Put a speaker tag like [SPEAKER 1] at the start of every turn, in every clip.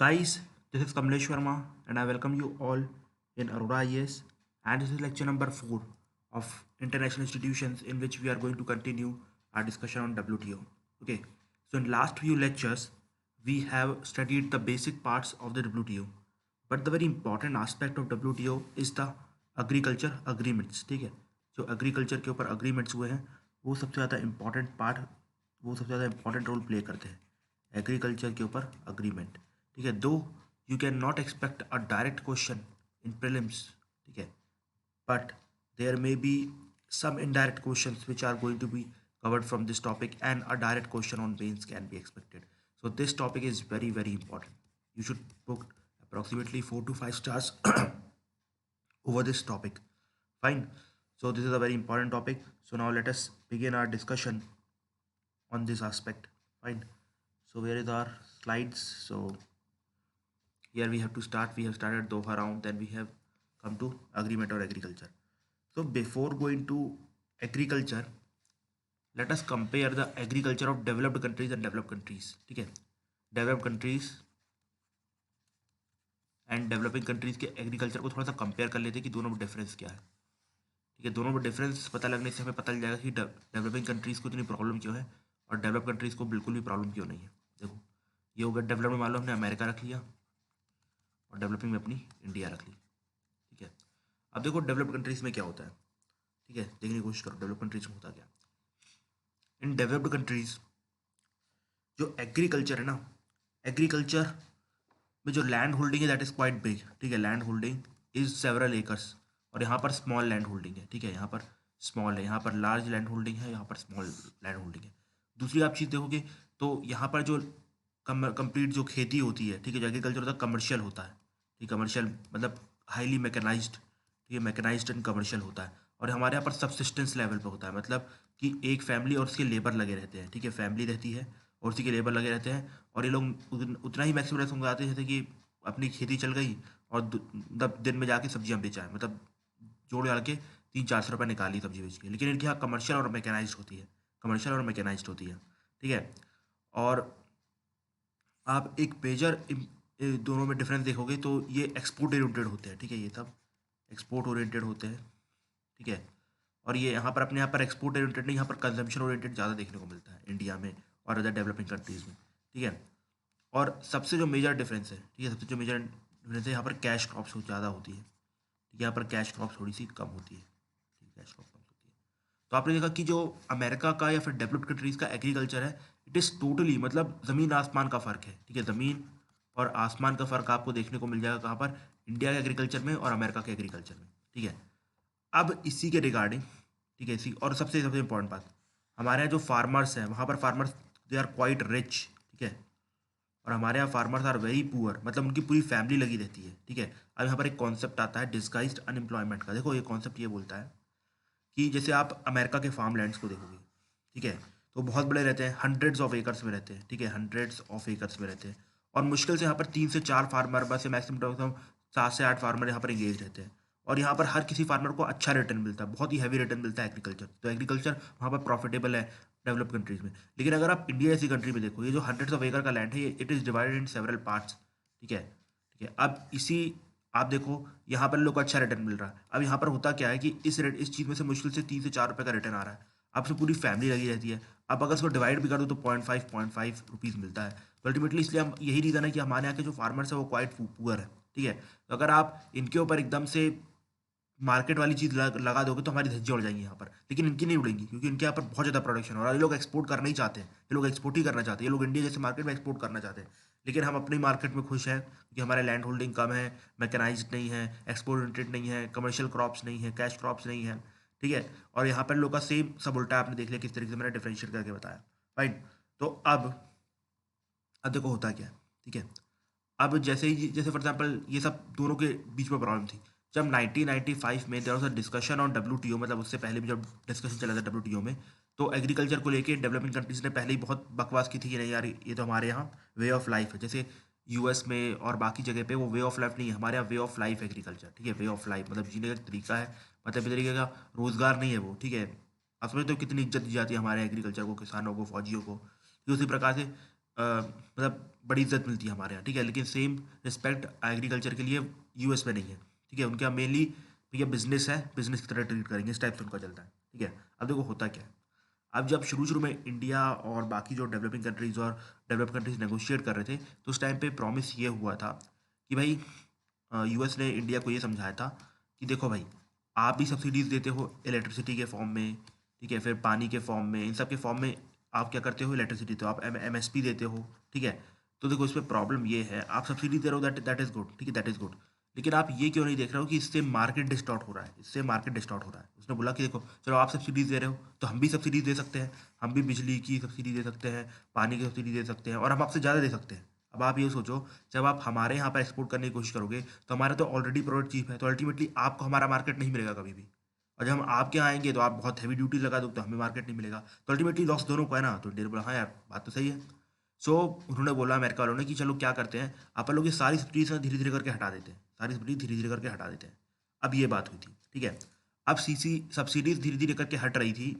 [SPEAKER 1] Guys, this is Kamlesh Sharma and I welcome you all in Aurora IAS, and this is lecture number 4 of international institutions, in which we are going to continue our discussion on WTO. Okay, so in last few lectures we have studied the basic parts of the WTO, but the very important aspect of WTO is the agriculture agreements. ठीक है, जो agriculture के ऊपर agreements हुए हैं वो सबसे ज़्यादा important part, वो सबसे ज़्यादा important रोल प्ले करते हैं एग्रीकल्चर के ऊपर अग्रीमेंट। ठीक है, दो you can not expect a direct question in prelims. ठीक है, but there may be some indirect questions which are going to be covered from this topic, and a direct question on mains can be expected. So this topic is very very important. You should book approximately 4 to 5 stars over this topic. Fine, so this is a very important topic. So now let us begin our discussion on this aspect. Fine, so where is our slides? So here we have to start. We have started Doha round, then we have come to agreement or agriculture. So before going to agriculture, let us compare the agriculture of developed countries and developed countries. ठीक है, developed countries and developing countries के agriculture को थोड़ा सा compare कर लेते हैं कि दोनों में डिफरेंस क्या है। ठीक है, दोनों में डिफरेंस पता लगने से हमें पता चल जाएगा कि डेवलपिंग कंट्रीज़ को इतनी प्रॉब्लम क्यों है और डेवलप कंट्रीज़ को बिल्कुल भी प्रॉब्लम क्यों नहीं है। देखो, ये हो गया डेवलप में, मान लो हमने अमेरिका रख लिया और डेवलपिंग में अपनी इंडिया रख ली। ठीक है, अब देखो डेवलप कंट्रीज़ में क्या होता है। ठीक है, देखने की कोशिश करो डेवलप कंट्रीज में होता क्या। इन डेवलप्ड कंट्रीज जो एग्रीकल्चर है ना, एग्रीकल्चर में जो लैंड होल्डिंग है दैट इज़ क्वाइट बिग। ठीक है, land holding is several acres, और यहाँ पर स्मॉल लैंड होल्डिंग है। ठीक है, यहाँ पर स्मॉल है, यहाँ पर लार्ज लैंड होल्डिंग है, यहाँ पर स्मॉल लैंड होल्डिंग है। दूसरी आप चीज़ देखोगे तो यहाँ पर जो कंप्लीट जो खेती होती है, ठीक है, जो एग्रीकल्चर होता है कमर्शियल होता है। ठीक, कमर्शियल मतलब हाईली मैकेनाइज्ड। ठीक है, मैकेनाइज्ड एंड कमर्शियल होता है। और हमारे यहाँ पर सबसिस्टेंस लेवल पे होता है, मतलब कि एक फैमिली और उसके लेबर लगे रहते हैं। ठीक है, फैमिली रहती है और उसी के लेबर लगे रहते हैं, और ये लोग उतना ही मैक्सिमम रेस आते हैं जैसे कि अपनी खेती चल गई और मतलब दिन में जाके सब्जियां बेचा है, मतलब जोड़ जाड़ के 300-400 रुपये निकाली सब्जी बेच के। लेकिन इनकी यहाँ कमर्शियल और मैकेनाइज्ड होती है, कमर्शियल और मैकेनाइज्ड होती है। ठीक है, और आप एक मेजर दोनों में डिफरेंस देखोगे तो ये एक्सपोर्ट ओरिएंटेड होते हैं। ठीक है, ये सब एक्सपोर्ट ओरिएंटेड होते हैं। ठीक है, और ये यहाँ पर अपने यहाँ पर एक्सपोर्ट ओरिएंटेड नहीं, यहाँ पर कंजम्पशन ओरिएंटेड ज़्यादा देखने को मिलता है इंडिया में और अदर डेवलपिंग कंट्रीज़ में। ठीक है, और सबसे जो मेजर डिफरेंस है, ठीक है, सबसे जो मेजर डिफरेंस है, यहाँ पर कैश क्रॉप्स ज़्यादा होती है। ठीक है, यहाँ पर कैश क्रॉप्स थोड़ी सी कम होती है। ठीक है, कैश क्रॉप कम होती है। तो आपने देखा कि जो अमेरिका का या फिर डेवलप्ड कंट्रीज़ का एग्रीकल्चर है, इट इज़ टोटली मतलब ज़मीन आसमान का फ़र्क है। ठीक है, ज़मीन और आसमान का फ़र्क आपको देखने को मिल जाएगा कहाँ पर, इंडिया के एग्रीकल्चर में और अमेरिका के एग्रीकल्चर में। ठीक है, अब इसी के रिगार्डिंग, ठीक है, इसी और सबसे सबसे इम्पोर्टेंट बात, हमारे यहाँ जो फार्मर्स हैं वहाँ पर farmers they are quite rich. ठीक है, और हमारे यहाँ फार्मर्स आर वेरी पुअर, मतलब उनकी पूरी फैमिली लगी रहती है। ठीक है, अब यहाँ पर एक कॉन्सेप्ट आता है डिस्गाइज्ड अनएम्प्लॉयमेंट का। देखो, ये कॉन्सेप्ट ये बोलता है कि जैसे आप अमेरिका के फार्म लैंड्स को देखोगे, ठीक है, तो बहुत बड़े रहते हैं, हंड्रेड्स ऑफ एकर्स में रहते हैं। ठीक है, हंड्रेड्स ऑफ एकर्स में रहते हैं, और मुश्किल से यहाँ पर 3 से 4 फार्मर, बस मैक्सिमम 7 से 8 फार्मर यहाँ पर एंगेज रहते हैं। और यहाँ पर हर किसी फार्मर को अच्छा रिटर्न मिलता है, बहुत ही हैवी रिटर्न मिलता है एग्रीकल्चर। तो एग्रीकल्चर वहाँ पर प्रॉफिटेबल है डेवलप कंट्रीज में। लेकिन अगर आप इंडिया जैसी कंट्री में देखो, ये जो हंड्रेड्स ऑफ एकड़ का लैंड है, ये it is divided in several parts. ठीक है, ठीक है, अब इसी आप देखो यहाँ पर लोग को अच्छा रिटर्न मिल रहा है। अब यहाँ पर होता क्या है कि इस चीज़ में से मुश्किल से 3 से 4 रुपये का रिटर्न आ रहा है, आपसे पूरी फैमिली लगी रहती है। अब अगर इसको डिवाइड भी कर दो तो 0.5 रुपीज़ मिलता है। तो अल्टीमेटली इसलिए हम यही रीज़न है कि हमारे यहाँ के जो फार्मर्स है वो क्वाइट पुअर है। ठीक है, तो अगर आप इनके ऊपर एकदम से मार्केट वाली चीज़ लगा दोगे तो हमारी धज्जियाँ उड़ जाएंगी यहाँ पर, लेकिन इनकी नहीं उड़ेंगी क्योंकि इनके यहाँ पर बहुत ज़्यादा प्रोडक्शन हो रहा है। ये लोग एक्सपोर्ट करना ही चाहते हैं, ये लोग एक्सपोर्ट ही करना चाहते हैं, ये लोग इंडिया जैसे मार्केट में एक्सपोर्ट करना चाहते हैं। लेकिन हम अपनी मार्केट में खुश हैं क्योंकि हमारे लैंड होल्डिंग कम है, मैकेनाइज्ड नहीं है, एक्सपोर्ट ओरिएंटेड नहीं है, कमर्शियल क्रॉप्स नहीं है, कैश क्रॉप्स नहीं है। ठीक है, और यहाँ पर लोग का सेम सब उल्टा है। आपने देख लिया किस तरीके से मैंने डिफरेंशिएट करके बताया। फाइन, तो अब देखो होता क्या है। ठीक है, अब जैसे ही जैसे फॉर एग्जांपल ये सब दोनों के बीच में प्रॉब्लम थी जब 1995 में there was a discussion on WTO, मतलब उससे पहले भी जब डिस्कशन चला था डब्ल्यूटीओ में, तो एग्रीकल्चर को लेके डेवलपिंग कंट्रीज ने पहले ही बहुत बकवास की थी कि नहीं यार, ये तो हमारे यहाँ वे ऑफ लाइफ है। जैसे यूएस में और बाकी जगह पे वो वे ऑफ लाइफ नहीं है, हमारे यहाँ वे ऑफ लाइफ एग्रीकल्चर। ठीक है, वे ऑफ लाइफ मतलब जीने का एक तरीका है, मतलब एक तरीके का रोजगार नहीं है वो। ठीक है, आप समझते हो कितनी इज्जत दी जाती है हमारे एग्रीकल्चर को, किसानों को, फौजियों को। ठीक, उसी प्रकार से मतलब बड़ी इज्जत मिलती है हमारे यहाँ, ठीक है, लेकिन सेम रिस्पेक्ट एग्रीकल्चर के लिए यूएस में नहीं है, ठीक है। उनके यहाँ मेनली भैया बिजनेस है, बिजनेस की तरह ट्रीट करेंगे, इस टाइप से उनका चलता है, ठीक है। अब देखो होता क्या है, अब जब शुरू शुरू में इंडिया और बाकी जो डेवलपिंग कंट्रीज और डेवलप कंट्रीज नेगोशिएट कर रहे थे, तो उस टाइम पे प्रॉमिस ये हुआ था कि भाई यूएस ने इंडिया को ये समझाया था कि देखो भाई, आप भी सब्सिडीज देते हो इलेक्ट्रिसिटी के फॉर्म में, ठीक है, फिर पानी के फॉर्म में, इन सब के फॉर्म में आप क्या करते हो, इलेक्ट्रिसिटी तो आप एमएसपी देते हो, ठीक है। तो देखो इसमें प्रॉब्लम ये है, आप सब्सिडी दे रहे हो, दैट इज़ गुड, ठीक है, दैट इज़ गुड, लेकिन आप ये क्यों नहीं देख रहे हो कि इससे मार्केट डिस्टॉर्ट हो रहा है, इससे मार्केट डिस्टॉर्ट हो रहा है। उसने बोला कि देखो चलो आप सब्सिडीज दे रहे हो तो हम भी सब्सिडीज दे सकते हैं, हम भी बिजली की सब्सिडी दे सकते हैं, पानी की सब्सिडी दे सकते हैं, और हम आपसे ज़्यादा दे सकते हैं। अब आप ये सोचो, जब आप हमारे यहाँ पर एक्सपोर्ट करने की कोशिश करोगे तो हमारा तो ऑलरेडी प्रोडक्ट चीप है, तो अल्टीमेटली आपको हमारा मार्केट नहीं मिलेगा कभी भी। और जब हम आपके यहाँ आएंगे तो आप बहुत हैवी ड्यूटी लगा दो तो हमें मार्केट नहीं मिलेगा, तो अल्टीमेटली लॉस दोनों को है ना। तो इंडिया ने बोला हाँ यार बात तो सही है। सो उन्होंने बोला अमेरिका वालों ने कि चलो क्या करते हैं, अपन लोग ये सारी सब्सिडीज धीरे धीरे करके हटा देते हैं, सारी सब्सिडी धीरे धीरे करके हटा देते हैं। अब ये बात हुई थी, ठीक है। अब सीसी सब्सिडीज धीरे धीरे करके हट रही थी,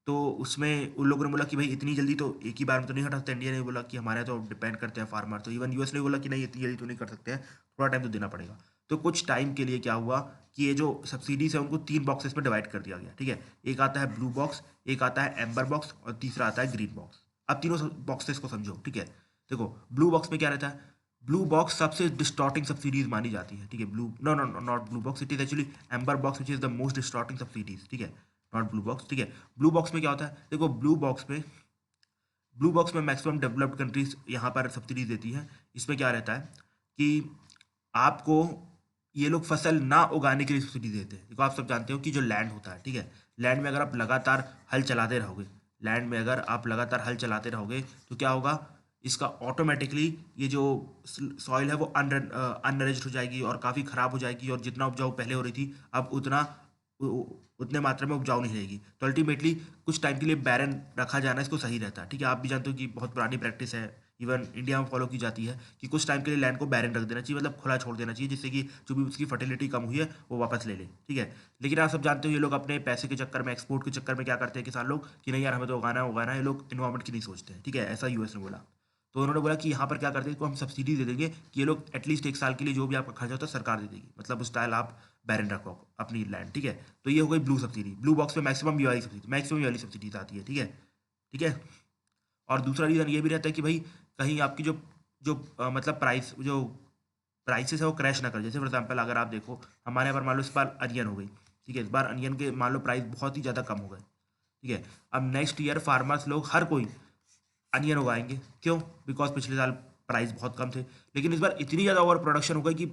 [SPEAKER 1] तो उसमें उन लोगों ने बोला कि भाई इतनी जल्दी तो एक ही बार में तो नहीं हटा सकते। इंडिया ने बोला कि हमारे यहाँ तो डिपेंड करते हैं फार्मर, तो इवन यूएस ने बोला कि नहीं इतनी जल्दी तो नहीं कर सकते हैं, थोड़ा टाइम तो देना पड़ेगा। तो कुछ टाइम के लिए क्या हुआ कि ये जो सब्सिडीज है उनको 3 बॉक्सेस में डिवाइड कर दिया गया, ठीक है। एक आता है ब्लू बॉक्स, एक आता है एम्बर बॉक्स, और तीसरा आता है ग्रीन बॉक्स। अब तीनों बॉक्सेस को समझो, ठीक है। देखो ब्लू बॉक्स में क्या रहता है, ब्लू बॉक्स सबसे डिस्टॉर्टिंग सब्सिडीज मानी जाती है, ठीक है। Blue no no not blue box, it is actually amber box which is the most distorting subsidies, ठीक है, नॉट ब्लू बॉक्स, ठीक है। ब्लू बॉक्स में क्या होता है, देखो ब्लू बॉक्स में मैक्सिमम डेवलप्ड कंट्रीज यहाँ पर सब्सिडीज देती है। इसमें क्या रहता है कि आपको ये लोग फसल ना उगाने के लिए सब्सिडी देते हैं। देखो आप सब जानते हो कि जो लैंड होता है, ठीक है, लैंड में अगर आप लगातार हल चलाते रहोगे, लैंड में अगर आप लगातार हल चलाते रहोगे तो क्या होगा, इसका ऑटोमेटिकली ये जो सॉइल है वो अनरिच्ड हो जाएगी और काफ़ी ख़राब हो जाएगी, और जितना उपजाऊ पहले हो रही थी अब उतने मात्रा में उपजाऊ नहीं रहेगी। तो अल्टीमेटली कुछ टाइम के लिए बैरन रखा जाना इसको सही रहता है, ठीक है। आप भी जानते हो कि बहुत पुरानी प्रैक्टिस है, इवन इंडिया में फॉलो की जाती है कि कुछ टाइम के लिए लैंड को बैरन रख देना चाहिए, मतलब खुला छोड़ देना चाहिए, जिससे कि जो भी उसकी फर्टिलिटी कम हुई है वो वापस ले ले, ठीक है। लेकिन आप सब जानते हो ये लोग अपने पैसे के चक्कर में, एक्सपोर्ट के चक्कर में क्या करते हैं किसान लोग कि नहीं यार हमें तो उगाना है, ये लोग इन्वायरमेंट की नहीं सोचते हैं, ठीक है। ऐसा यूएस ने बोला। तो उन्होंने बोला कि यहाँ पर क्या करते हैं, इसको हम सब्सिडी दे देंगे कि ये लोग एटलीस्ट 1 साल के लिए जो भी आपका खर्चा होता है सरकार दे देगी, मतलब उस स्टाइल आप बैरन रखो अपनी लैंड, ठीक है। तो ये हो गई ब्लू सब्सिडी। ब्लू बॉक्स में मैक्सिमम ये वाली सब्सिडीज आती है, ठीक है, ठीक है। और दूसरा रीज़न ये भी रहता है कि भाई कहीं आपकी जो जो मतलब प्राइसेस है वो क्रैश ना कर। जैसे फॉर एग्जांपल अगर आप देखो हमारे यहाँ पर मान लो इस बार अनियन हो गई, ठीक है, इस बार अनियन के मान लो प्राइस बहुत ही ज़्यादा कम हो गए, ठीक है। अब नेक्स्ट ईयर फार्मर्स लोग हर कोई अनियन उगाएंगे, क्यों, बिकॉज पिछले साल प्राइस बहुत कम थे, लेकिन इस बार इतनी ज़्यादा ओवर प्रोडक्शन हो गई कि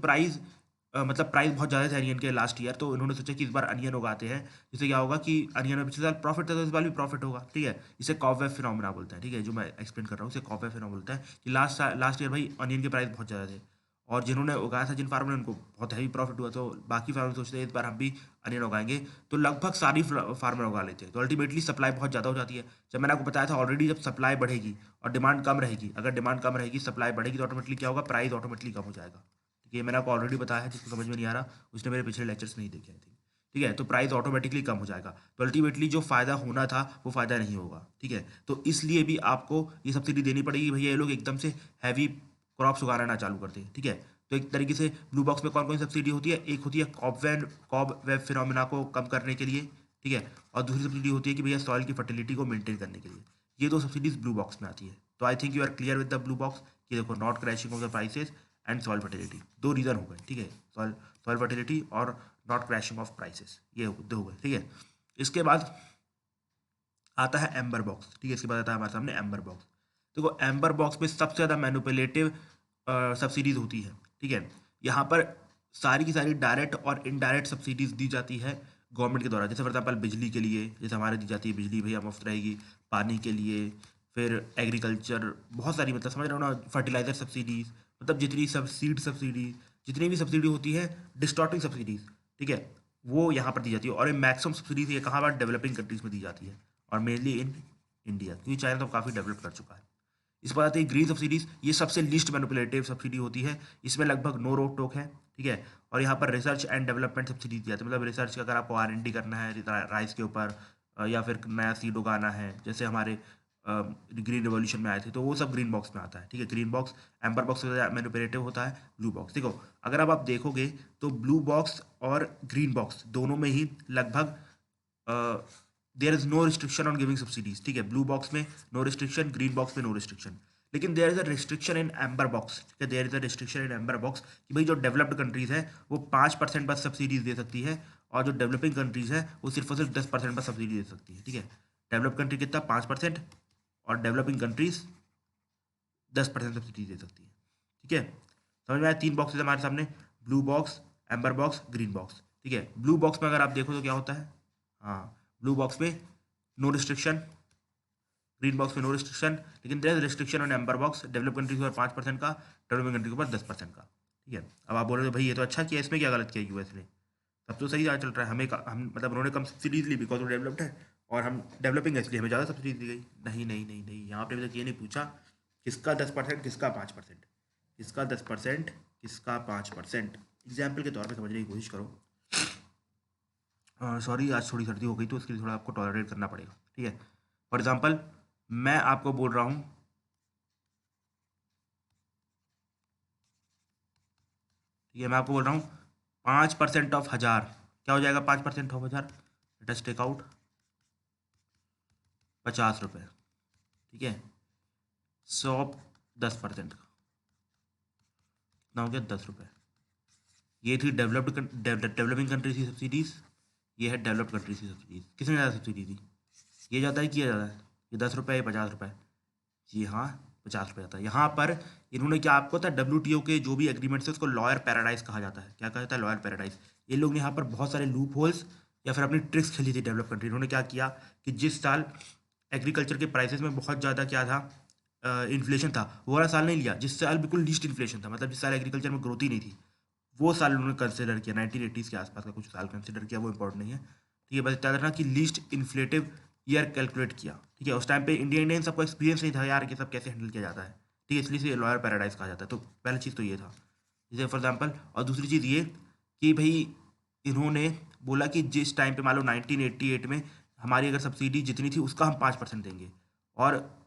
[SPEAKER 1] मतलब प्राइस बहुत ज़्यादा थे अनियन के लास्ट ईयर, तो इन्होंने सोचा कि इस बार अनियन उगाते हैं, जिससे क्या होगा कि अनियन में पिछले साल प्रॉफिट था तो इस बार भी प्रॉफिट होगा, ठीक है। इसे कॉबवेब फिनोमेना बोलते हैं, ठीक है, जो मैं एक्सप्लेन कर रहा हूँ इसे कॉबवेब फिनोमेना बोलते हैं कि लास्ट ईयर भाई अनियन के प्राइस बहुत ज़्यादा थे, और जिन्होंने उगाया था जिन फार्मर ने उनको बहुत हैवी प्रॉफिट हुआ, तो बाकी फार्मर सोचते हैं इस बार हम भी अनियन उगाएंगे, तो लगभग सारी फार्मर उगा लेते हैं, तो अल्टीमेटली सप्लाई बहुत ज़्यादा हो जाती है। जब मैंने आपको बताया था ऑलरेडी, जब सप्लाई बढ़ेगी और डिमांड कम रहेगी, अगर डिमांड कम रहेगी सप्लाई बढ़ेगी तो ऑटोमेटिकली क्या होगा, प्राइस ऑटोमेटिकली कम हो जाएगा, ठीक है। ये मैंने आपको ऑलरेडी बताया है, जिसको समझ में नहीं आ रहा उसने मेरे पिछले लेक्चर्स नहीं देखे थे, ठीक है। तो प्राइस ऑटोमेटिकली कम हो जाएगा, तो अल्टीमेटली जो फ़ायदा होना था वो फ़ायदा नहीं होगा, ठीक है। तो इसलिए भी आपको ये सब्सिडी देनी पड़ेगी भैया, ये लोग एकदम से हैवी क्रॉप्स उगाना ना चालू करते हैं, ठीक है। तो एक तरीके से ब्लू बॉक्स में कौन कौन सी सब्सिडी होती है, एक होती है कॉब वेब फिनोमिना को कम करने के लिए, ठीक है, और दूसरी सब्सिडी होती है कि भैया सॉइल की फर्टिलिटी को मेंटेन करने के लिए। ये दो सब्सिडीज ब्लू बॉक्स में आती है। तो I think you are clear with the blue box कि देखो not crashing of the prices and soil fertility, दो रीज़न हो गए, ठीक है, सॉइल फर्टिलिटी और नॉट क्रैशिंग ऑफ प्राइसेस, ये दो हो गए, ठीक है। इसके बाद आता है एम्बर बॉक्स, ठीक है, इसके बाद आता है हमारे सामने एम्बर बॉक्स। देखो एम्बर बॉक्स में सबसे ज़्यादा मैनिपुलेटिव सब्सिडीज होती है, ठीक है। यहाँ पर सारी की सारी डायरेक्ट और इनडायरेक्ट सब्सिडीज दी जाती है गवर्नमेंट के द्वारा। जैसे फॉर एग्जाम्पल बिजली के लिए जैसे हमारे दी जाती है बिजली भैया मुफ्त रहेगी, पानी के लिए, फिर एग्रीकल्चर बहुत सारी, मतलब समझ रहे हो ना, फर्टिलाइजर सब्सिडीज, मतलब जितनी सब सीड सब्सिडी, जितनी भी सब्सिडी होती है डिस्टॉर्टिंग सब्सिडीज, ठीक है, वो यहाँ पर दी जाती है। और ये मैक्सिमम सब्सिडीज ये कहाँ पर डेवलपिंग कंट्रीज में दी जाती है, और मेनली इन इंडिया, क्योंकि चाइना तो काफ़ी डेवलप कर चुका है। इस पर आती है ग्रीन सब्सिडीज, ये सबसे लिस्ट मैनिपुलेटिव सब्सिडी होती है, इसमें लगभग नो रोक टोक है, ठीक है। और यहाँ पर रिसर्च एंड डेवलपमेंट सब्सिडी दी जाती है, मतलब रिसर्च का अगर आपको R&D करना है राइस के ऊपर, या फिर नया सीड उगाना है, जैसे हमारे ग्रीन रेवोल्यूशन में आए थे, तो वो सब ग्रीन बॉक्स में आता है। ठीक है, green box, amber box manipulative होता है, ब्लू बॉक्स। देखो अगर अब आप देखोगे तो ब्लू बॉक्स और ग्रीन बॉक्स दोनों में ही लगभग there is no restriction on giving subsidies. ठीक है, ब्लू बॉक्स में नो रिस्ट्रिक्शन, ग्रीन बॉक्स में नो रिस्ट्रिक्शन, लेकिन there is a restriction in amber box. ठीक है, there is a restriction in amber box कि भाई जो डेवलप्ड कंट्रीज है वो 5% बस सब्सिडीज दे सकती है, और जो डेवलपिंग कंट्रीज है वो सिर्फ और सिर्फ 10% बस सब्सिडी दे सकती है। ठीक है, डेवलप कंट्री कितना, 5%, और डेवलपिंग कंट्रीज 10% सब्सिडी दे सकती है। ठीक है, समझ में आया? 3 बॉक्सेज हमारे सामने, blue box, amber box, green box. ठीक है, ब्लू बॉक्स में अगर आप देखो तो क्या होता है, हाँ, ब्लू बॉक्स में नो रिस्ट्रिक्शन, ग्रीन बॉक्स में नो रिस्ट्रिक्शन, लेकिन there is restriction on amber box, develop country के ऊपर 5% का, डेवलपिंग कंट्री के ऊपर 10% का। ठीक है, अब आप बोल रहे हो भाई ये तो अच्छा किया, इसमें क्या गलत किया यूएस ने, तब तो सही चल रहा है, हम मतलब उन्होंने कम सब्सिडीज ली बिकॉज वो डेवलप्ड है, और हम डेवलपिंग है इसलिए हमें ज़्यादा सब्सिडीज दी गई। नहीं नहीं नहीं नहीं, यहाँ पे अभी तक ये नहीं पूछा किसका 10%, किसका 5%, किसका 10%, किसका 5%। एग्जाम्पल के तौर पर समझने की कोशिश करो। सॉरी, आज थोड़ी सर्दी हो गई तो उसके लिए थोड़ा आपको टॉलरेट करना पड़ेगा। ठीक है, फॉर एग्जाम्पल मैं आपको बोल रहा हूँ, ठीक है, मैं आपको बोल रहा हूँ 5% ऑफ 1000 क्या हो जाएगा, 5% off 1000, let us take out 50 रुपये। ठीक है, 100 10% का कितना हो गया, 10 रुपये। ये थी डेवलपिंग कंट्रीज की सब्सिडीज, ये है डेवलप्ड कंट्रीज की सब्सिडीज। किसने ज़्यादा सब्सिडी दी, ये ज़्यादा है कि ये ज़्यादा है, ये 10 रुपये, ये 50 रुपये। जी हाँ, 50 रुपये आता है। यहाँ पर इन्होंने क्या, आपको पता है WTO के जो भी एग्रीमेंट्स है उसको लॉयर पैराडाइज कहा जाता है। क्या कहा जाता है, लॉयर पैराडाइज। ये लोग ने यहाँ पर बहुत सारे लूप होल्स या फिर अपनी ट्रिक्स खेली थी डेवलप कंट्री। इन्होंने क्या किया कि जिस साल एग्रीकल्चर के प्राइसेस में बहुत ज़्यादा क्या था, इन्फ्लेशन था, वो वाला साल नहीं लिया। जिस साल बिल्कुल लीस्ट इन्फ्लेशन था, मतलब जिस साल एग्रीकल्चर में ग्रोथ ही नहीं थी, वो साल उन्होंने कंसिडर किया। 1980s के आसपास का कुछ साल कंसिडर किया, वो इंपॉर्टेंट नहीं है। ठीक है, बस इतना था कि लीस्ट इन्फ्लेटिव ईयर कैलकुलेट किया। ठीक है, उस टाइम पे इंडियन सबको एक्सपीरियंस नहीं था यार कि सब कैसे हैंडल किया जाता है। ठीक है, इसलिए लॉयर पैराडाइज कहा जाता है। तो पहली चीज़ तो ये था, जैसे फॉर एग्जाम्पल, और दूसरी चीज़ ये कि भाई इन्होंने बोला कि जिस टाइम पे मान लो 1988 में हमारी अगर सब्सिडी जितनी थी उसका हम 5% देंगे, और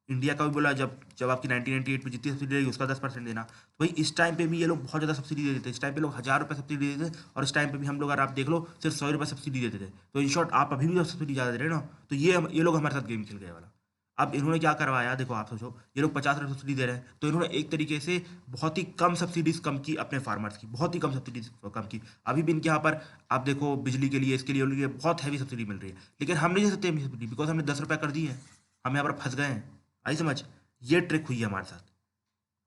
[SPEAKER 1] इंडिया का भी बोला जब जब आपकी 1998 में जितनी सब्सिडी रहेगी उसका 10% देना। तो भाई इस टाइम पे भी ये लोग बहुत ज़्यादा सब्सिडी दे देते, इस टाइम पे लोग 1000 रुपये सब्सिडी देते थे, और इस टाइम पे भी हम लोग अगर आप देख लो सिर्फ 100 रुपये सब्सिडी देते थे। तो इन शॉर्ट आप अभी भी सब्सिडी ज़्यादा दे रहे हो ना, तो ये लोग हमारे साथ गेम खेल गए वाला। अब इन्होंने क्या करवाया, देखो आप सोचो, ये लोग 50 रुपये सब्सिडी दे रहे हैं, तो इन्होंने एक तरीके से बहुत ही कम सब्सिडीज कम की अपने फार्मर्स की, बहुत ही कम सब्सिडीज कम की। अभी भी इनके यहाँ पर आप देखो बिजली के लिए, इसके लिए उनके लिए बहुत हैवी सब्सिडी मिल रही है, लेकिन हम नहीं दे सकते सब्सिडी बिकॉज हमने 10 रुपये कर दी है, हम यहाँ पर फंस गए हैं। आई समझ, ये ट्रिक हुई है हमारे साथ।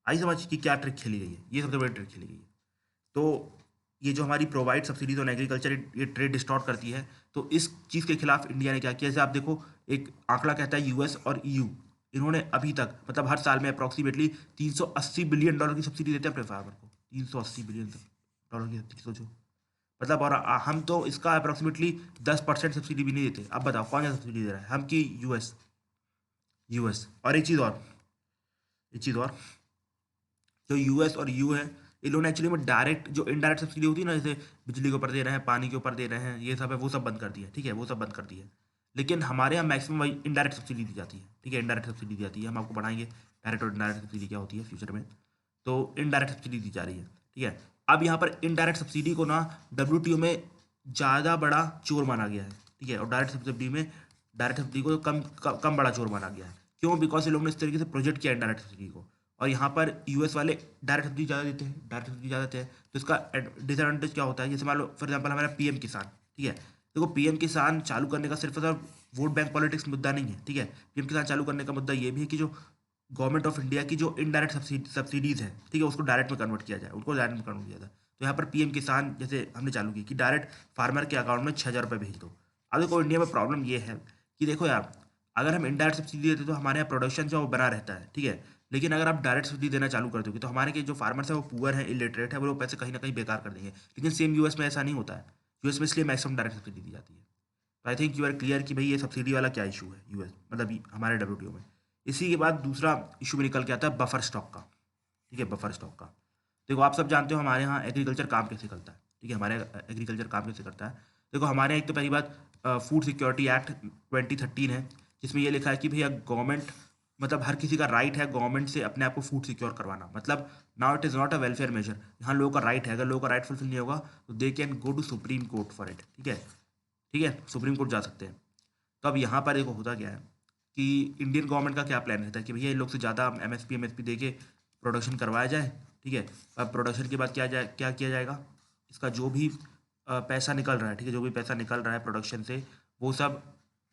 [SPEAKER 1] आई समझ कि क्या ट्रिक खेली गई है, ये सबसे बड़ी ट्रिक खेली गई है। तो ये जो हमारी प्रोवाइड सब्सिडीज ऑन एग्रीकल्चर, ये ट्रेड डिस्टॉर्ट करती है। तो इस चीज़ के खिलाफ इंडिया ने क्या किया, जैसे आप देखो एक आंकड़ा कहता है यूएस और ईयू, इन्होंने अभी तक मतलब हर साल में अप्रॉक्सीमेटली 380 बिलियन डॉलर की सब्सिडी देते हैं अपने फार्मर को। 380 बिलियन डॉलर की सब्सिडी सोचो, मतलब, और हम तो इसका अप्रॉक्सीमेटली 10% सब्सिडी भी नहीं देते। अब बताओ कौन सा सब्सिडी दे रहा है, हम कि यूएस। यूएस, और एक चीज़ और जो यूएस और यू है, इन लोगों ने एक्चुअली में डायरेक्ट जो इनडायरेक्ट सब्सिडी होती है ना, जैसे बिजली के ऊपर दे रहे हैं, पानी के ऊपर दे रहे हैं, ये सब है, वो सब बंद कर दिया है। ठीक है, वो सब बंद कर दिया है। लेकिन हमारे यहाँ मैक्सिमम वही इनडायरेक्ट सब्सिडी दी जाती है। ठीक है, इनडायरेक्ट सब्सिडी दी जाती है, हम आपको पढ़ाएंगे डायरेक्ट और इनडायरेक्ट सब्सिडी क्या होती है फ्यूचर में। तो इनडायरेक्ट सब्सिडी दी जा रही है। ठीक है, अब यहाँ पर इनडायरेक्ट सब्सिडी को ना WTO में ज़्यादा बड़ा चोर माना गया है। ठीक है, और डायरेक्ट सब्सिडी को कम बड़ा चोर माना गया है। क्यों, बिकॉज ये लोगों ने इस तरीके से प्रोजेक्ट किया इंडायरेक्ट सब्सिडी को, और यहाँ पर यूएस वाले डायरेक्ट सब्सिडी ज़्यादा देते हैं, डायरेक्ट सब्सिडी ज़्यादा देते हैं। तो इसका डिसएडवांटेज क्या होता है, जैसे मान लो फॉर एग्जाम्पल हमारा PM किसान। ठीक है, देखो PM किसान चालू करने का सिर्फ और सिर्फ वोट बैंक पॉलिटिक्स मुद्दा नहीं है। ठीक है, PM किसान चालू करने का मुद्दा ये भी है कि जो गवर्नमेंट ऑफ इंडिया की जो इनडायरेक्ट सब्सिडीज़ है, ठीक है, उसको डायरेक्ट में कन्वर्ट किया जाए, उनको डायरेक्ट में कन्वर्ट किया जाए। तो यहाँ पर PM किसान जैसे हमने चालू की कि डायरेक्ट फार्मर के अकाउंट में 6,000 रुपये भेज दो। अब देखो इंडिया में प्रॉब्लम ये है कि देखो यार, अगर हम इनडायरेक्ट सब्सिडी देते तो हमारे यहाँ प्रोडक्शन जो है वो बना रहता है। ठीक है, लेकिन अगर आप डायरेक्ट सब्सिडी देना चालू कर दोगे तो हमारे के जो फार्मर्स है वो पुअर है, इलिटरेट है, वो लोग पैसे कहीं ना कहीं बेकार कर देंगे। लेकिन सेम यूएस में ऐसा नहीं होता है। यूएस में इसलिए मैक्सिमम डायरेक्ट सब्सिडी दी जाती है। तो I think you are clear कि भाई ये सब्सिडी वाला क्या इशू है यूएस, मतलब हमारे WTO में। इसी के बाद दूसरा इशू भी निकल के आता है बफर स्टॉक का। ठीक है, बफर स्टॉक का, देखो आप सब जानते हो हमारे यहाँ एग्रीकल्चर काम कैसे करता है। ठीक है, हमारे एग्रीकल्चर काम कैसे करता है, देखो हमारे यहाँ एक तो पहली बात फूड सिक्योरिटी एक्ट 2013 है, जिसमें ये लिखा है कि भैया गवर्नमेंट मतलब हर किसी का राइट है गवर्नमेंट से अपने आप को फूड सिक्योर करवाना। मतलब now it is not a welfare measure, यहाँ लोगों का राइट है, अगर लोगों का राइट फुलफिल नहीं होगा तो they can go to supreme court for it. ठीक है, ठीक है, सुप्रीम कोर्ट जा सकते हैं। तो अब यहाँ पर देखो होता क्या है कि इंडियन गवर्नमेंट का क्या प्लान रहता है कि भैया इन लोग से ज़्यादा एमएसपी दे के प्रोडक्शन करवाया जाए। ठीक है, अब प्रोडक्शन के बाद क्या किया जाएगा, इसका जो भी पैसा निकल रहा है, ठीक है, जो भी पैसा निकल रहा है प्रोडक्शन से वो सब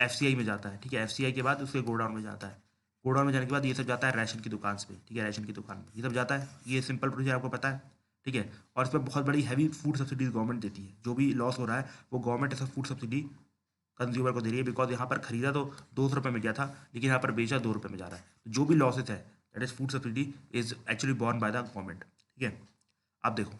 [SPEAKER 1] एफसीआई में जाता है। ठीक है, एफसीआई के बाद उसके गोडाउन में जाता है, गोडाउन में जाने के बाद ये सब जाता है राशन की दुकान पे। ठीक है, राशन की दुकान पे ये सब जाता है, ये सिंपल प्रोसीजर आपको पता है। ठीक है, और इस पर बहुत बड़ी हैवी फूड सब्सिडीज गवर्नमेंट देती है, जो भी लॉस हो रहा है वो गवर्नमेंट ऐसा फूड सब्सिडी कंज्यूमर को दे रही है। बिकॉज यहाँ पर खरीदा तो 200 रुपये में गया था, लेकिन यहाँ पर बेचा 2 रुपये में जा रहा है। तो जो भी लॉसेज है that is food subsidy is actually born by the government. ठीक है, अब देखो,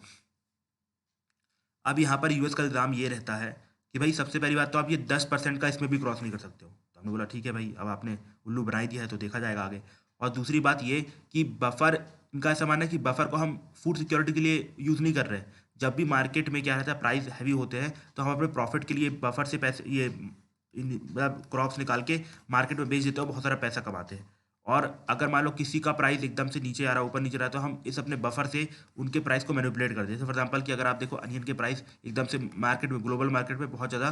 [SPEAKER 1] अब यहाँ पर यूएस का इल्ज़ाम ये रहता है कि भाई सबसे पहली बात तो आप ये 10% का इसमें भी क्रॉस नहीं कर सकते हो। तो हमने बोला ठीक है भाई, अब आपने उल्लू बना ही दिया है तो देखा जाएगा आगे। और दूसरी बात ये कि बफर, इनका ऐसा मानना है कि बफर को हम फूड सिक्योरिटी के लिए यूज़ नहीं कर रहे हैं। जब भी मार्केट में क्या रहता है प्राइस हैवी होते हैं तो हम अपने प्रॉफिट के लिए बफर से पैसे ये मतलब क्रॉप्स निकाल के मार्केट में बेच देते हो, बहुत सारा पैसा कमाते हैं। और अगर मान लो किसी का प्राइस एकदम से नीचे आ रहा है, ऊपर नीचे रहा है, तो हम इस अपने बफर से उनके प्राइस को मैनिपुलेट कर देते हैं। फॉर एग्जांपल कि अगर आप देखो अनियन के प्राइस एकदम से मार्केट में, ग्लोबल मार्केट में बहुत ज़्यादा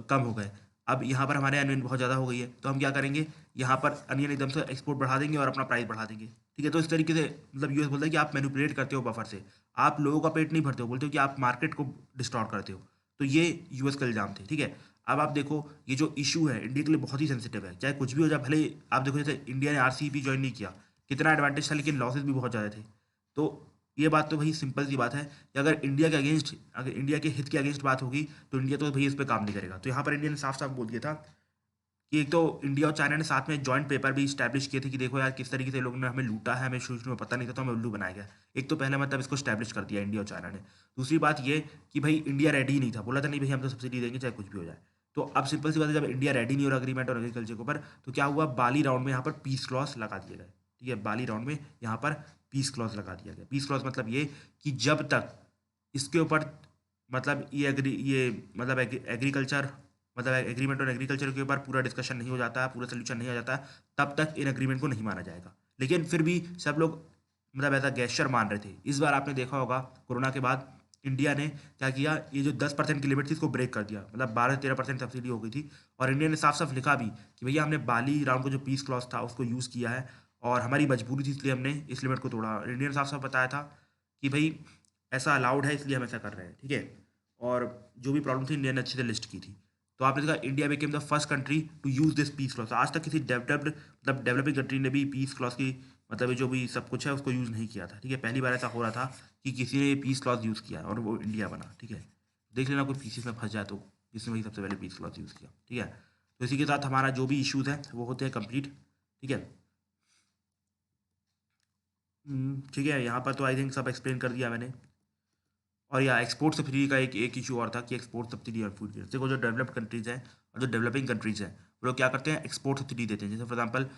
[SPEAKER 1] कम हो गए, अब यहाँ पर हमारे अनियन बहुत ज़्यादा हो गई है, तो हम क्या करेंगे, यहाँ पर अनियन एकदम से एक्सपोर्ट बढ़ा देंगे और अपना प्राइस बढ़ा देंगे। ठीक है, तो इस तरीके से मतलब यूएस बोलता है कि आप मैनिपुलेट करते हो बफर से, आप लोगों का पेट नहीं भरते हो, बोलते हो कि आप मार्केट को डिस्टॉर्ट करते हो। तो ये यूएस का इल्ज़ाम थे। ठीक है, अब आप देखो ये जो इशू है इंडिया के लिए बहुत ही सेंसिटिव है, चाहे कुछ भी हो जाए, भले आप देखो जैसे इंडिया ने आरसीईपी ज्वाइन नहीं किया, कितना एडवांटेज था, लेकिन लॉसेज भी बहुत ज़्यादा थे। तो ये बात तो भाई सिंपल सी बात है कि अगर इंडिया के अगेंस्ट, अगर इंडिया के हित के अगेंस्ट बात होगी तो इंडिया तो भाई इस पर काम नहीं करेगा। तो यहाँ पर इंडिया ने साफ साफ बोल दिया था कि एक तो इंडिया और चाइना ने साथ में जॉइंट पेपर भी स्टैब्लिश किए थे कि देखो यार किस तरीके से लोगों ने हमें लूटा है, हमें शुरू शुरू में पता नहीं था तो हमें उल्लू बनाया गया। एक तो पहले मतलब इसको स्टैब्लिश कर दिया इंडिया और चाइना ने। दूसरी बात ये कि भाई इंडिया रेडी ही नहीं था, बोला था नहीं भाई हम तो सब्सिडी देंगे चाहे कुछ भी हो जाए। तो अब सिंपल सी बात है, जब इंडिया रेडी नहीं हो रहा एग्रीमेंट और एग्रीकल्चर के ऊपर, तो क्या हुआ, बाली राउंड में यहाँ पर पीस क्लॉज लगा दिए गए। ठीक है, बाली राउंड में यहाँ पर पीस क्लॉज लगा दिया गया। पीस क्लॉज मतलब ये कि जब तक इसके ऊपर मतलब ये मतलब एग्रीकल्चर मतलब एग्रीमेंट और एग्रीकल्चर के ऊपर पूरा डिस्कशन नहीं हो जाता है, पूरा सोल्यूशन नहीं हो जाता है, तब तक इन एग्रीमेंट को नहीं माना जाएगा। लेकिन फिर भी सब लोग मतलब ऐसा गेस्चर मान रहे थे। इस बार आपने देखा होगा कोरोना के बाद इंडिया ने क्या किया, ये जो 10% की लिमिट थी इसको ब्रेक कर दिया, मतलब 12-13% सब्सिडी हो गई थी। और इंडिया ने साफ साफ लिखा भी कि भैया हमने बाली राउंड को जो पीस क्लॉज था उसको यूज़ किया है और हमारी मजबूरी थी इसलिए हमने इस लिमिट को तोड़ा। इंडिया ने साफ साफ बताया था कि भाई ऐसा अलाउड है इसलिए हम ऐसा कर रहे हैं। ठीक है, और जो भी प्रॉब्लम थी इंडिया ने अच्छे से लिस्ट की थी। तो आपने देखा India became the first country to use this peace clause. आज तक किसी डेवलप्ड मतलब डेवलपिंग कंट्री ने भी पीस क्लॉज की मतलब ये जो भी सब कुछ है उसको यूज़ नहीं किया था। ठीक है, पहली बार ऐसा हो रहा था कि किसी ने पीस क्लॉज यूज़ किया और वो इंडिया बना। ठीक है, देख लेना कोई पीसीस में फंस जाए तो किसने वही सबसे पहले पीस क्लॉज यूज़ किया। ठीक है, तो इसी के साथ हमारा जो भी इश्यूज़ है वो होते हैं कंप्लीट। ठीक है, ठीक है, यहाँ पर तो आई थिंक सब एक्सप्लेन कर दिया मैंने। और या एक्सपोर्ट सब्सिडी का एक इशू और था कि एक्सपोर्ट सब्सिडी और फूड ग्रेन, देखो जो डेवलप्ड कंट्रीज़ हैं और जो डेवलपिंग कंट्रीज़ हैं वो लोग क्या करते हैं, एक्सपोर्ट सब्सिडी देते हैं। जैसे फॉर एग्जांपल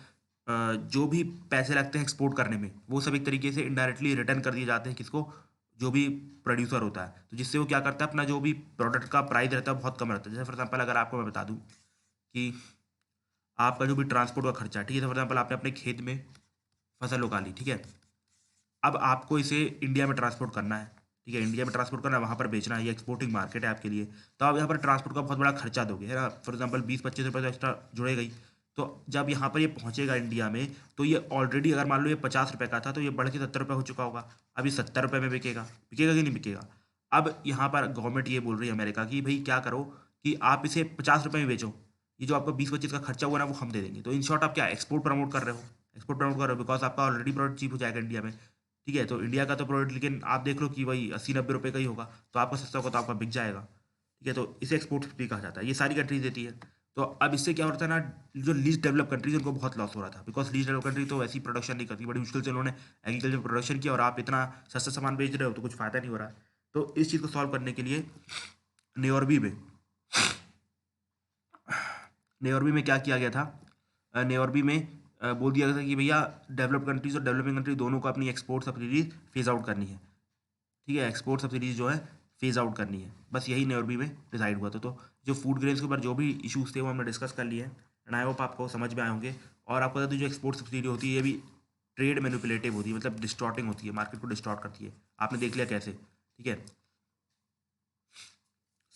[SPEAKER 1] जो भी पैसे लगते हैं एक्सपोर्ट करने में वो सब एक तरीके से इनडायरेक्टली रिटर्न कर दिए जाते हैं किसको, जो भी प्रोड्यूसर होता है। तो जिससे वो क्या करता है, अपना जो भी प्रोडक्ट का प्राइस रहता है बहुत कम रहता है। जैसे फॉर एग्जांपल अगर आपको मैं बता दूँ कि आपका जो भी ट्रांसपोर्ट का खर्चा है, ठीक है, फॉर एग्जांपल आपने अपने खेत में फसल उगा ली, ठीक है, अब आपको इसे इंडिया में ट्रांसपोर्ट करना है। ठीक है, इंडिया में ट्रांसपोर्ट करना है, वहाँ पर बेचना है, ये एक्सपोर्टिंग मार्केट है आपके लिए। तो आप यहाँ पर ट्रांसपोर्ट का बहुत बड़ा खर्चा दोगे, है ना, फॉर एग्जांपल 20-25 रुपये तो एक्स्ट्रा जुड़ेगा ही। तो जब यहाँ पर ये पहुँचेगा इंडिया में तो ये ऑलरेडी अगर मान लो ये 50 रुपये का था तो ये बढ़ के 70 रुपये हो चुका होगा। अब ये 70 रुपये में बिकेगा, बिकेगा कि नहीं बिकेगा। अब यहाँ पर गवर्नमेंट ये बोल रही है अमेरिका की, भाई क्या करो कि आप इसे 50 रुपये में बेचो, ये जो आपका 20-25 का खर्चा हुआ ना वो हम दे देंगे। तो इन शॉर्ट आप क्या एक्सपोर्ट प्रमोट कर रहे हो, एक्सपोर्ट प्रमोट कर रहे हो, बिकॉज आपका ऑलरेडी प्रोडक्ट चीप हो जाएगा इंडिया में। ठीक है, तो इंडिया का तो प्रोडक्ट लेकिन आप देख लो कि वही 80-90 रुपये का ही होगा, तो आपका सस्ता होगा तो आपका बिक जाएगा। ठीक है, तो इसे एक्सपोर्ट भी कहा जाता है, ये सारी कंट्रीज देती है। तो अब इससे क्या होता है ना, जो लीस्ट डेवलप कंट्रीज उनको बहुत लॉस हो रहा था, बिकॉज लीस्ट डेवलप कंट्री तो ऐसी प्रोडक्शन नहीं करती, बड़ी मुश्किल से उन्होंने एग्रीकल्चर प्रोडक्शन किया और आप इतना सस्ता सामान बेच रहे हो तो कुछ फायदा नहीं हो रहा। तो इस चीज़ को सॉल्व करने के लिए न्योरबी में न्योरबी में क्या किया गया था, न्योरबी में बोल दिया गया था कि भैया डेवलप्ड कंट्रीज और डेवलपिंग कंट्री दोनों को अपनी एक्सपोर्ट सब्सिडी फेज आउट करनी है। ठीक है, एक्सपोर्ट सब्सिडीज जो है फेज आउट करनी है, बस यही न्योरबी में डिसाइड हुआ था। तो जो फूड ग्रेन्स के ऊपर जो भी इश्यूज थे वो हमने डिस्कस कर लिए हैं। एंड आई होप आपको समझ में आए होंगे। और आपको बता दूं जो एक्सपोर्ट सब्सिडी होती है ये भी ट्रेड मैनिपुलेटिव होती है, मतलब डिस्टॉर्टिंग होती है, मार्केट को डिस्टॉर्ट करती है। आपने देख लिया कैसे, ठीक है।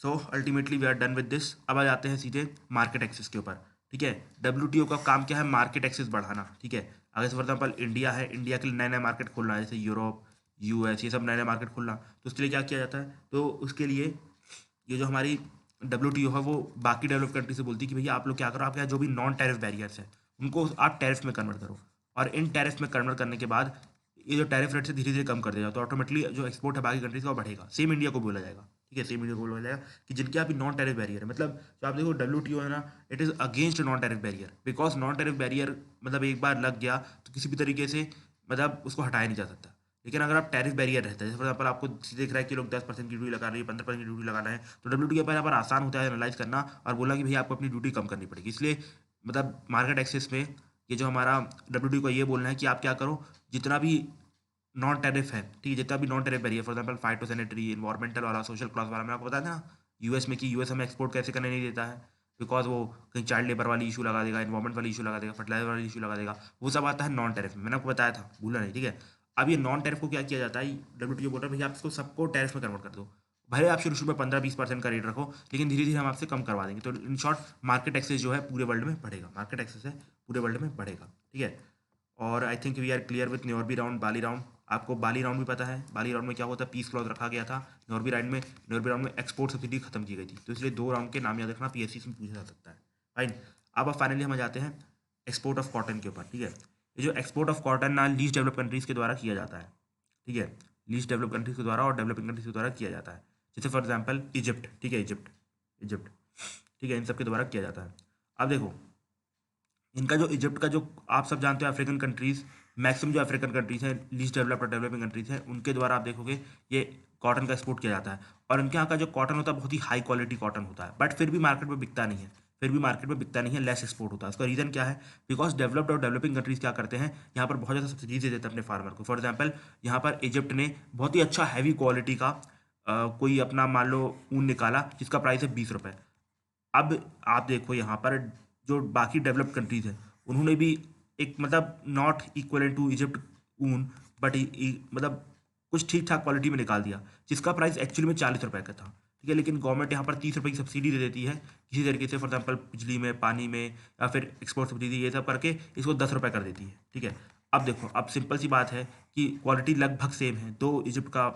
[SPEAKER 1] So ultimately we are done with this. अब आ जाते हैं सीधे मार्केट एक्सेस के ऊपर, ठीक है। डब्ल्यूटीओ का काम क्या है? मार्केट एक्सेस बढ़ाना, ठीक है। अगर फॉर एग्जाम्पल इंडिया है, इंडिया के लिए नए नए मार्केट खोलना है, जैसे यूरोप, यूएस, ये सब नए नए मार्केट खोलना, तो उसके लिए क्या किया जाता है? तो उसके लिए ये जो हमारी डब्ल्यूटीओ है वो बाकी डेवलप कंट्री से बोलती है कि भैया आप लोग क्या करो, आपके यहाँ जो भी नॉन टैरिफ बैरियर्स हैं उनको आप टैरिफ में कन्वर्ट करो, और इन टैरिफ में कन्वर्ट करने के बाद ये जो टैरिफ रेट से धीरे धीरे कम कर देगा, तो ऑटोमेटिकली जो एक्सपोर्ट है बाकी कंट्रीज का वो बढ़ेगा। सेम इंडिया को बोला जाएगा, ठीक है, सेम इंडिया को बोला जाएगा कि जिनके यहाँ भी नॉन टैरिफ बैरियर है, मतलब जो आप देखो डब्ल्यूटीओ है ना, it is against non tariff barrier, because non tariff barrier मतलब एक बार लग गया तो किसी भी तरीके से मतलब उसको हटाया नहीं जा सकता। लेकिन अगर आप टैरिफ बैरियर रहता है, जैसे फॉर एग्जाम्पल आपको दिख रहा है कि लोग 10% की ड्यूटी लगा रहे हैं, 15% की ड्यूटी लगाना है, तो डब्ल्यूटीओ के पास यहाँ पर आसान होता है एनालाइज करना और बोला कि भैया आपको अपनी ड्यूटी कम करनी पड़ेगी। इसलिए मतलब मार्केट एक्सेस में ये जो हमारा डब्ल्यूटीओ का ये बोलना है कि आप क्या करो, जितना भी नॉन टैरिफ है, ठीक है, जितना भी non tariff barrier, for example phyto sanitary, environmental वाला, सोशल क्लॉज वाला, मैंने आपको बताया था ना यूएस में कि यूएस हमें एक्सपोर्ट कैसे करने नहीं देता है, बिकॉज वो कहीं चाइल्ड लेबर वाली इशू लगा देगा, इन्वायरमेंट वाली इशू लगा देगा, फर्टिलाइजर वाली इशू लगा देगा, वो सब आता है नॉन टैरिफ में, मैंने आपको बताया था, भूला नहीं, ठीक है। अब ये नॉन टैरिफ को क्या किया जाता है, डब्ल्यूटीओ बोल रहा है भैया आप इसको सबको टैरिफ में कन्वर्ट कर दो, भले आप शुरू शुरू में 15-20% का रेट रखो, लेकिन धीरे धीरे हम आपसे कम करवा देंगे। तो इन शॉर्ट मार्केट एक्सेस जो है पूरे वर्ल्ड में बढ़ेगा, मार्केट एक्सेस है पूरे वर्ल्ड में बढ़ेगा, ठीक है। और I think we are clear with Nairobi round, Bali round. आपको बाली राउंड भी पता है, बाली राउंड में क्या होता है, पीस क्लॉज रखा गया था। न्योरबी राउंड में एक्सपोर्ट सब्सिडी खत्म की गई थी, तो इसलिए 2 राउंड के नाम याद रखना, पीएससी से पूछा जा सकता है, फाइन। अब फाइनली हम आ जाते हैं एक्सपोर्ट ऑफ कॉटन के ऊपर, ठीक है। ये जो एक्सपोर्ट ऑफ कॉटन ना लीस्ट डेवलप कंट्रीज़ के द्वारा किया जाता है, ठीक है, लीस्ट डेवलप कंट्रीज़ के द्वारा और डेवलपिंग कंट्रीज़ के द्वारा किया जाता है। जैसे फॉर एग्जाम्पल इजिप्ट, ठीक है, इजिप्ट, इजिप्ट, ठीक है, इन सब के द्वारा किया जाता है। अब देखो इनका जो इजिप्ट का जो आप सब जानते हो अफ्रीकन कंट्रीज़, मैक्सिमम जो अफ्रीकन कंट्रीज़ हैं लीस्ट डेवलप्ड और डेवलपिंग कंट्रीज़ हैं, उनके द्वारा आप देखोगे ये कॉटन का एक्सपोर्ट किया जाता है। और उनके यहाँ का जो कॉटन होता है बहुत ही हाई क्वालिटी कॉटन होता है, बट फिर भी मार्केट में बिकता नहीं है, फिर भी मार्केट में बिकता नहीं है, लेस एक्सपोर्ट होता है। उसका रीज़न क्या है? बिकॉज डेवलप्ड और डेवलपिंग कंट्रीज़ क्या करते हैं, यहाँ पर बहुत ज़्यादा सब्सिडीज दे देते हैं अपने फार्मर को। फॉर एग्जाम्पल यहाँ पर इजिप्ट ने बहुत ही अच्छा हैवी क्वालिटी का कोई अपना मान लो ऊन निकाला जिसका प्राइस है 20 रुपये। अब आप देखो यहाँ पर जो बाकी डेवलप्ड कंट्रीज हैं उन्होंने भी एक मतलब नॉट इक्वल टू इजिप्ट ऊन, बट मतलब कुछ ठीक ठाक क्वालिटी में निकाल दिया जिसका प्राइस एक्चुअली में 40 रुपये का था, ठीक है। लेकिन गवर्नमेंट यहाँ पर 30 रुपये की सब्सिडी दे देती है किसी तरीके से, फॉर एग्जाम्पल बिजली में, पानी में, या फिर एक्सपोर्ट सब्सिडी ये सब करके इसको 10 रुपये कर देती है, ठीक है। अब देखो अब सिंपल सी बात है कि क्वालिटी लगभग सेम है, तो इजिप्ट का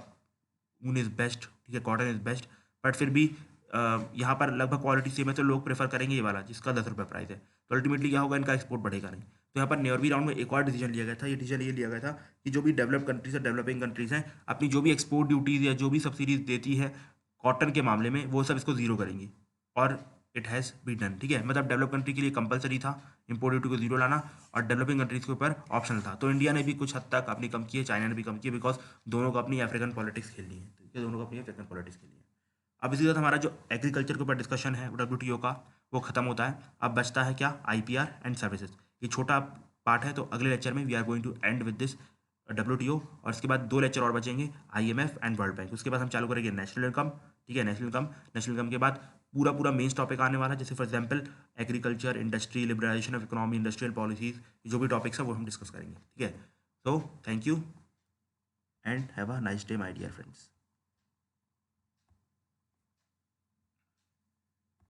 [SPEAKER 1] ऊन इज़ बेस्ट, ठीक है, कॉटन इज़ बेस्ट, बट फिर भी यहाँ पर लगभग क्वालिटी सेम है तो लोग प्रेफर करेंगे ये वाला जिसका 10 रुपये प्राइस है। तो अल्टीमेटली क्या होगा, इनका एक्सपोर्ट बढ़ेगा नहीं। तो यहाँ पर न्योरबी राउंड में एक और डिसीजन लिया गया था, ये डिसीजन ये लिया गया था कि जो भी डेवलप कंट्रीज और डेवलपिंग कंट्रीज हैं अपनी जो भी एक्सपोर्ट ड्यूटीज़ या जो भी सब्सिडीज देती है कॉटन के मामले में वो सब इसको जीरो करेंगी, और इट हैज़ बी डन, ठीक है। मतलब डेवलप कंट्री के लिए कंपलसरी था इम्पोर्ट ड्यूटी को जीरो लाना, और डेवलपिंग कंट्रीज के ऊपर ऑप्शनल था। तो इंडिया ने भी कुछ हद तक अपनी कम की है, चाइना ने भी कम की है, बिकॉज दोनों को अपनी अफ्रीकन पॉलिटिक्स खेलनी है, ठीक है, दोनों को अपनी अफ्रीकन पॉलिटिक्स खेलनी है। अब इसी के साथ हमारा जो एग्रीकल्चर के ऊपर डिस्कशन है डब्ल्यूटीओ का वो खत्म होता है। अब बचता है क्या, आईपीआर एंड सर्विसेज। ये छोटा पार्ट है, तो अगले लेक्चर में we are going to end with this WTO, और इसके बाद 2 लेक्चर और बचेंगे, आईएमएफ एंड वर्ल्ड बैंक। उसके बाद हम चालू करेंगे नेशनल इनकम, ठीक है, नेशनल इनकम के बाद पूरा मेन टॉपिक आने वाला है, जैसे for example agriculture, industry, liberalisation of economy, industrial policies, जो भी टॉपिक्स है वो हम डिस्कस करेंगे, ठीक है। So thank you and have a nice day my dear friends.